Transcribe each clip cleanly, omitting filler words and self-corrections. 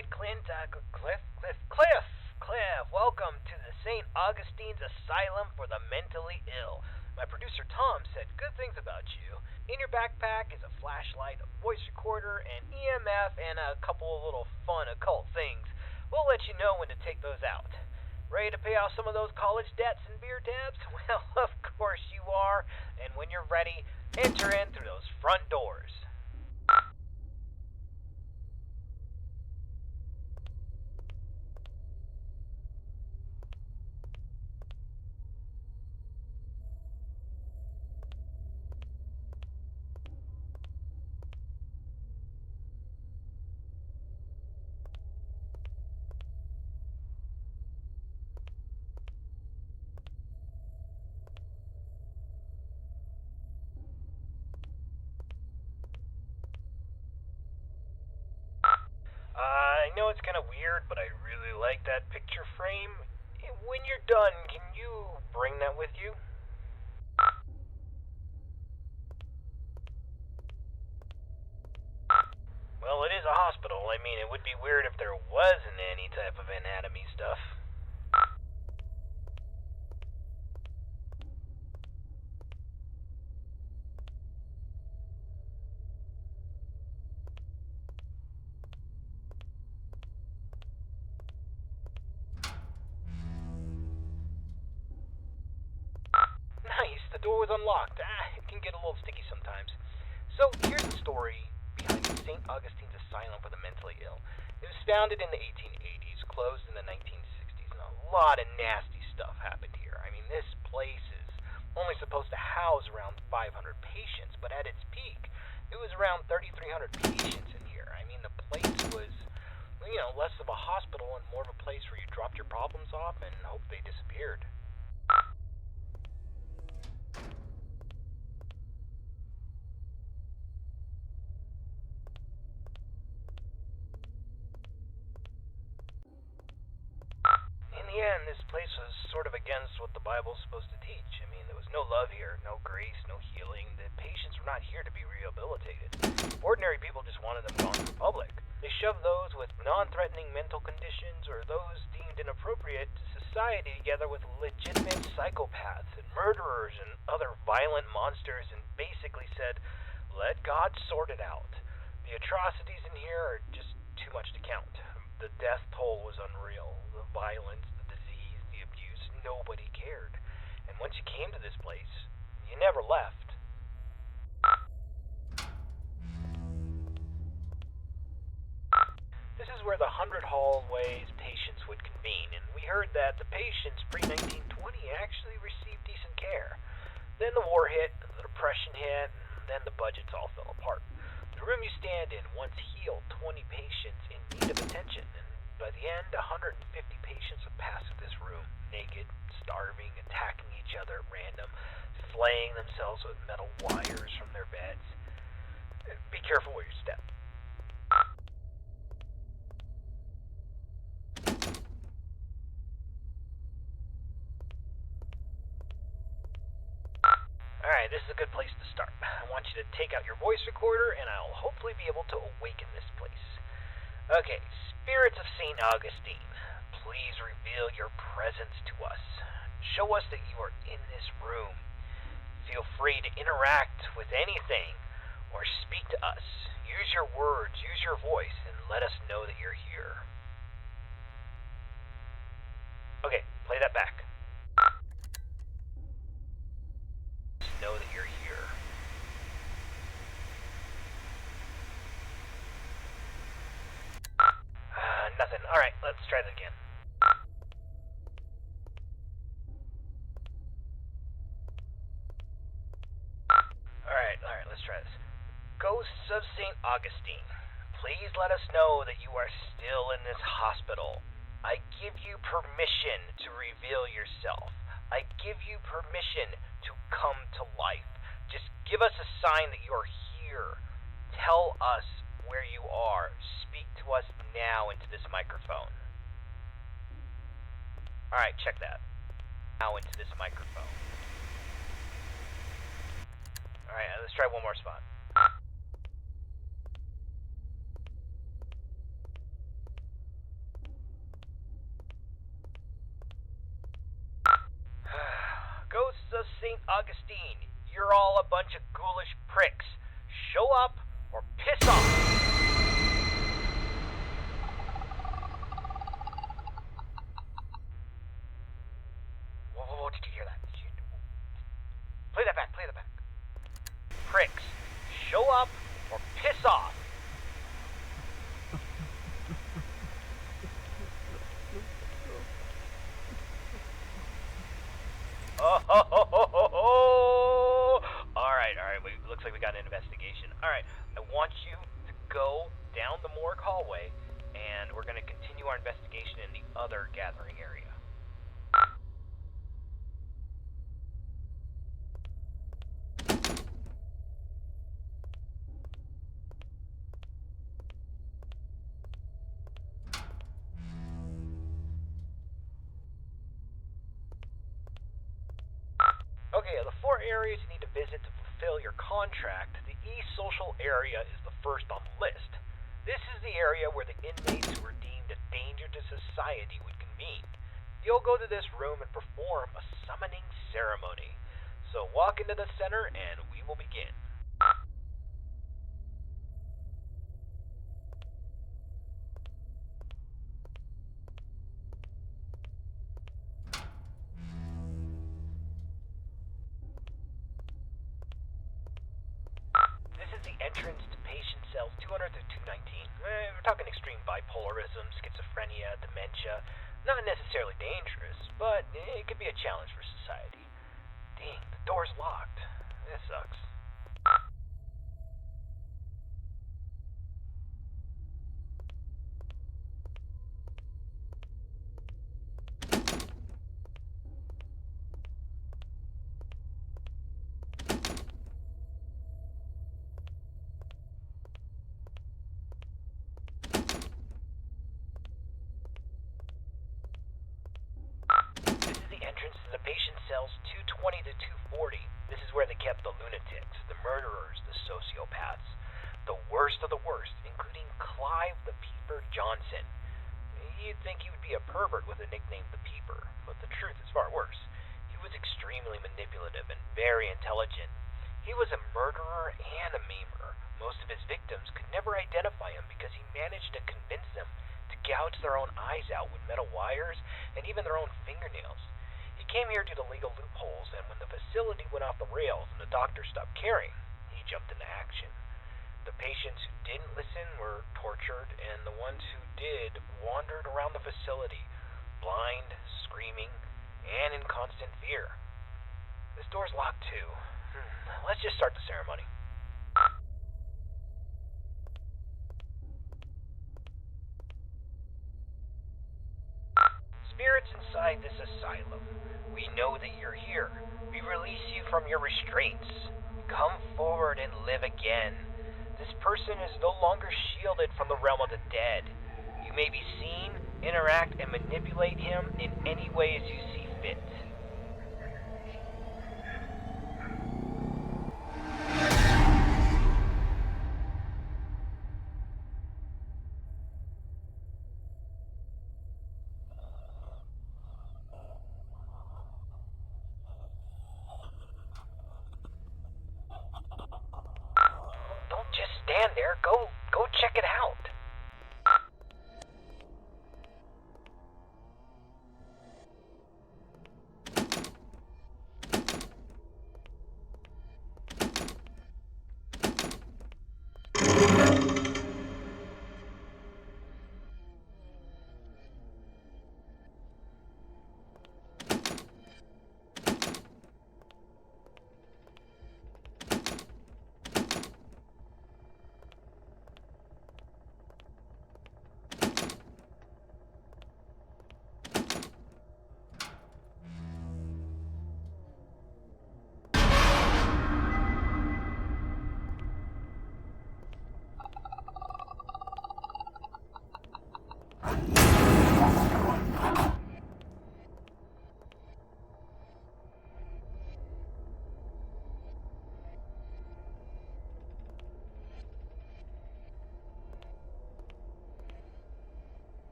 right, Clint. Cliff. Welcome to the St. Augustine's Asylum for the Mentally Ill. My producer Tom said good things about you. In your backpack is a flashlight, a voice recorder, an EMF, and a couple of little fun occult things. We'll let you know when to take those out. Ready to pay off some of those college debts and beer tabs? Well, of course you are. And when you're ready, enter in through those front doors. I know it's kind of weird, but I really like that picture frame. When you're done, can you bring that with you? Well, it is a hospital. I mean, it would be weird if there wasn't any type of anatomy stuff. Nice, the door was unlocked. It can get a little sticky sometimes. So, here's the story behind St. Augustine's Asylum for the Mentally Ill. It was founded in the 1880s, closed in the 1960s, and a lot of nasty stuff happened here. I mean, this place is only supposed to house around 500 patients, but at its peak, it was around 3,300 patients in here. I mean, the place was, less of a hospital and more of a place where you dropped your problems off and hoped they disappeared. In the end, this place was sort of against what the Bible's supposed to teach. I mean, there was no love here, no grace, no healing. The patients were not here to be rehabilitated. Ordinary people just wanted them gone from public. They shoved those with non-threatening mental conditions or those deemed inappropriate to society together with legitimate psychopaths and murderers and other violent monsters and basically said, let God sort it out. The atrocities in here are just too much to count. The death toll was unreal. The violence, the disease, the abuse, nobody cared. And once you came to this place, you never left. This is where the 100 hallways patients would convene, and we heard that the patients pre-1920 actually received decent care. Then the war hit, the depression hit, and then the budgets all fell apart. The room you stand in once healed 20 patients in need of attention, and by the end, 150 patients would pass through this room, naked, starving, attacking each other at random, flaying themselves with metal wires from their beds. Be careful where you step. Alright, this is a good place to start. I want you to take out your voice recorder, and I'll hopefully be able to awaken this place. Okay, spirits of St. Augustine, please reveal your presence to us. Show us that you are in this room. Feel free to interact with anything or speak to us. Use your words, use your voice, and let us know that you're here. Okay, play that back. Know that you're here. Nothing. Alright, let's try that again. Alright, let's try this. Ghosts of St. Augustine, please let us know that you are still in this hospital. I give you permission to reveal yourself. I give you permission to come to life. Just give us a sign that you're here. Tell us where you are. Speak to us now into this microphone. Alright, check that. Now into this microphone. Alright, let's try one more spot. Alright, let's try this. Go, sub St. Augustine, please let us know that you are still in this hospital. I give you permission to reveal yourself. I give you permission to come to life. Just give us a sign that you're here. Tell us where you are. Speak to us now into this microphone. Alright, let's try one more spot. Augustine, you're all a bunch of ghoulish pricks. Show up or piss off. Whoa, did you hear that? Play that back. Pricks, show up or piss off. Oh, all right. Looks like we got an investigation. All right, I want you to go down the morgue hallway, and we're going to continue our investigation in the other gathering area. Okay, of the 4 areas you need to visit to fulfill your contract, the E-social area is the first on the list. This is the area where the inmates who were deemed a danger to society would convene. You'll go to this room and perform a summoning ceremony. So walk into the center and we will begin. Entrance to patient cells 200 to 219. We're talking extreme bipolarism, schizophrenia, dementia. Not necessarily dangerous, but it could be a challenge for society. Dang, the door's locked. This sucks. Cells 220 to 240. This is where they kept the lunatics, the murderers, the sociopaths, the worst of the worst, including Clive the Peeper Johnson. You'd think he would be a pervert with a nickname the Peeper, but the truth is far worse. He was extremely manipulative and very intelligent. He was a murderer and a maimer. Most of his victims could never identify him because he managed to convince them to gouge their own eyes out with metal wires and even their own fingernails. He came here due to legal loopholes, and when the facility went off the rails and the doctor stopped caring, he jumped into action. The patients who didn't listen were tortured, and the ones who did wandered around the facility, blind, screaming, and in constant fear. This door's locked too. Let's just start the ceremony. Spirits inside this asylum, we know that you're here. We release you from your restraints. Come forward and live again. This person is no longer shielded from the realm of the dead. You may be seen, interact, and manipulate him in any ways you see fit. Don't just stand there. Go check it out.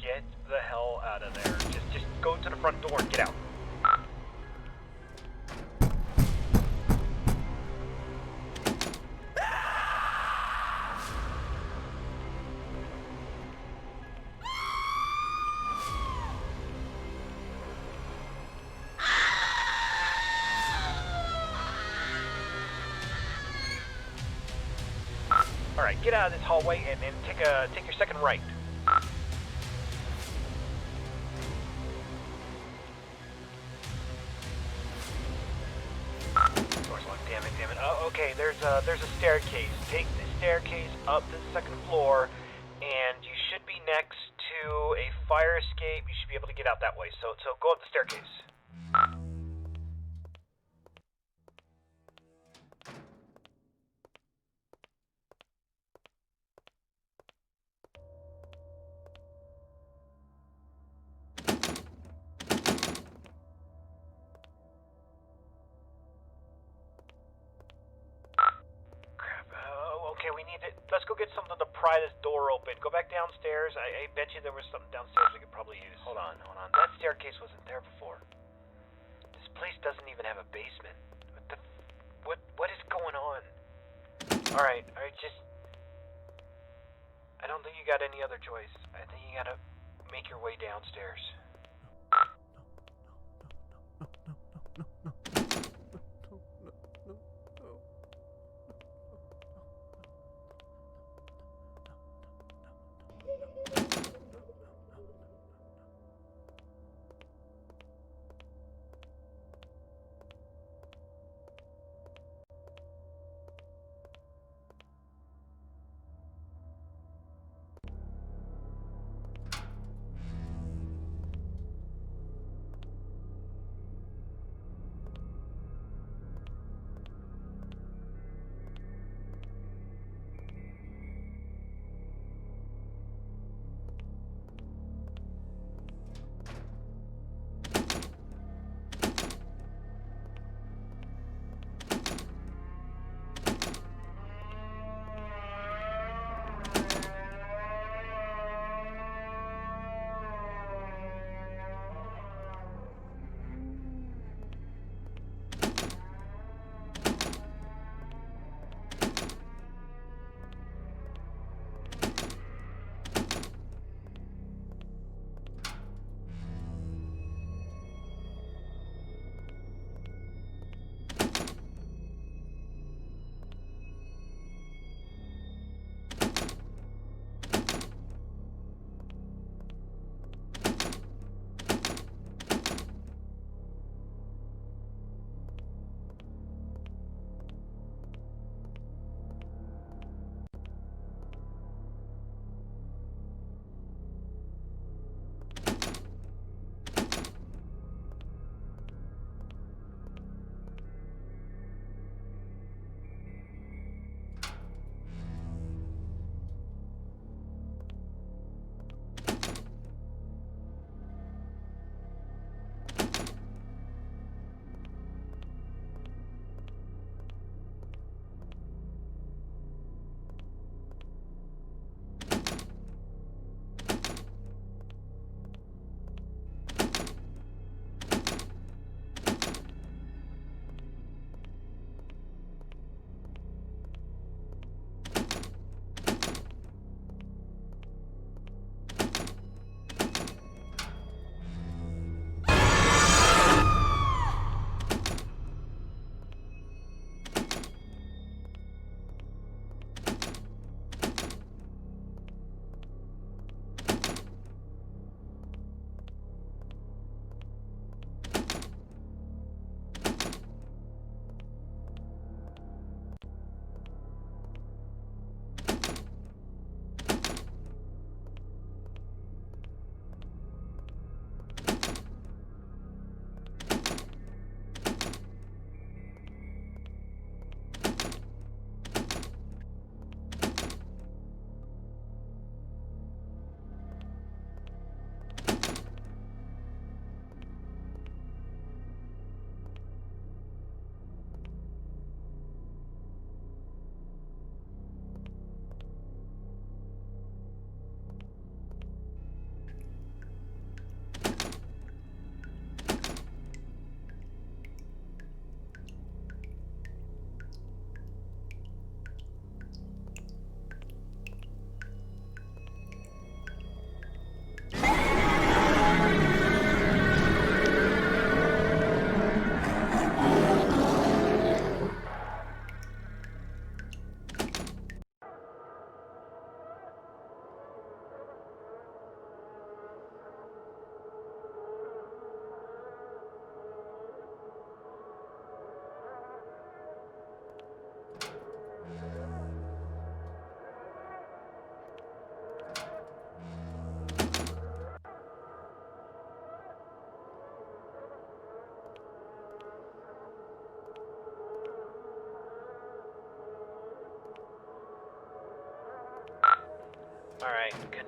Get the hell out of there. Just go to the front door and get out. Alright, get out of this hallway and then take your second right. Door's locked, damn it. Oh, okay, there's a staircase. Take the staircase up to the second floor, and you should be next to a fire escape. You should be able to get out that way, so go up the staircase. Okay, we need to. Let's go get something to pry this door open. Go back downstairs. I bet you there was something downstairs we could probably use. Hold on. That staircase wasn't there before. This place doesn't even have a basement. What is going on? Alright, just. I don't think you got any other choice. I think you gotta make your way downstairs.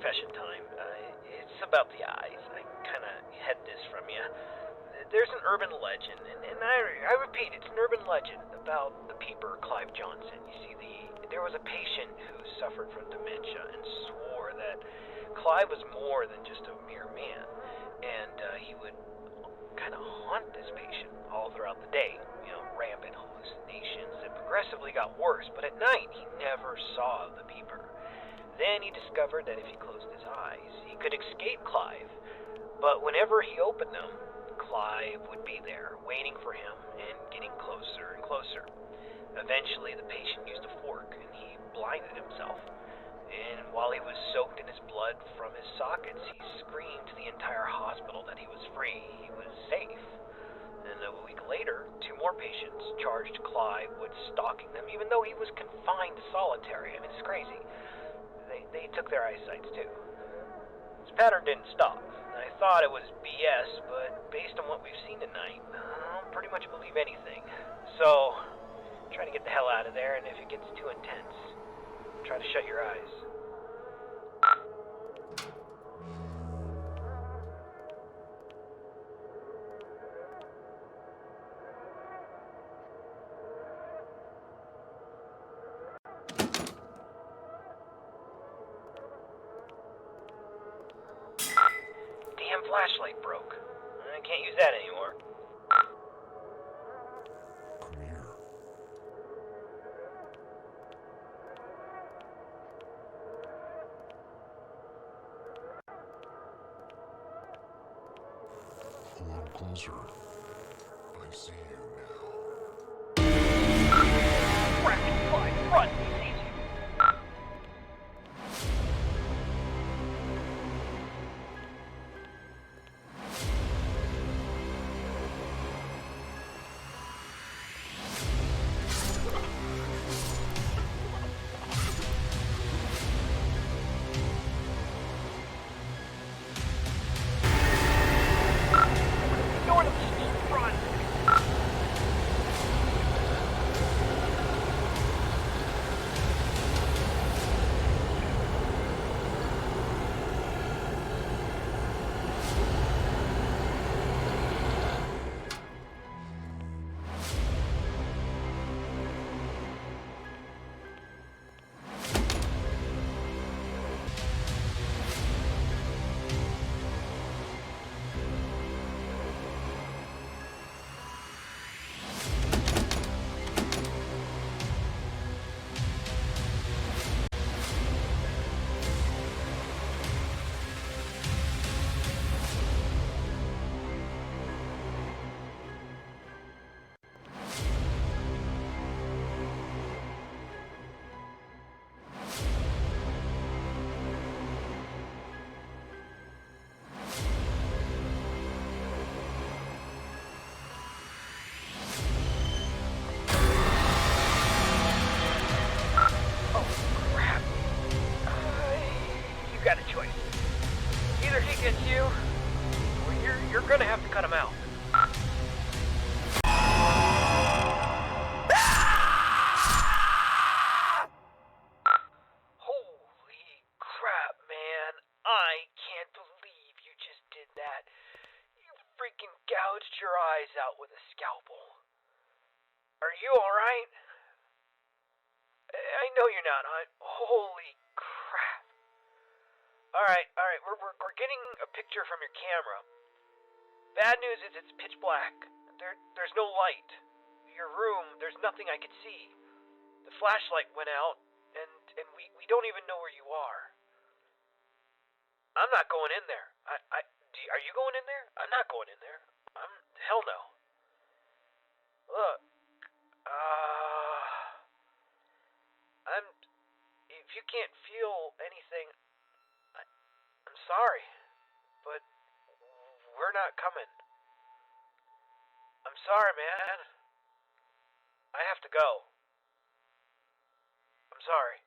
confession time. It's about the eyes. I kind of had this from you. There's an urban legend, and I repeat, it's an urban legend about the peeper Clive Johnson. You see, there was a patient who suffered from dementia and swore that Clive was more than just a mere man, and he would kind of haunt this patient all throughout the day. Rampant hallucinations that progressively got worse, but at night he never saw the peeper. Then he discovered that if he closed his eyes, he could escape Clive, but whenever he opened them, Clive would be there, waiting for him and getting closer and closer. Eventually, the patient used a fork and he blinded himself. And while he was soaked in his blood from his sockets, he screamed to the entire hospital that he was free, he was safe. And a week later, 2 more patients charged Clive with stalking them, even though he was confined to solitary. I mean, it's crazy. They took their eyesights too. This pattern didn't stop. I thought it was BS, but based on what we've seen tonight, I'll pretty much believe anything. So, try to get the hell out of there, and if it gets too intense, try to shut your eyes. Damn flashlight broke. I can't use that anymore. Pull on closer. I see you now. Fracking Clive, run! He sees you. Ignore them, run! Got a choice. Either he gets you, or you're gonna have to cut him out. Holy crap, man. I can't believe you just did that. You freaking gouged your eyes out with a scalpel. Are you alright? I know you're not. Holy crap. Alright, we're getting a picture from your camera. Bad news is it's pitch black. There's no light. Your room, there's nothing I could see. The flashlight went out, and we don't even know where you are. I'm not going in there. Are you going in there? I'm not going in there. Hell no. Look, if you can't feel anything, I'm sorry, but we're not coming. I'm sorry, man. I have to go. I'm sorry.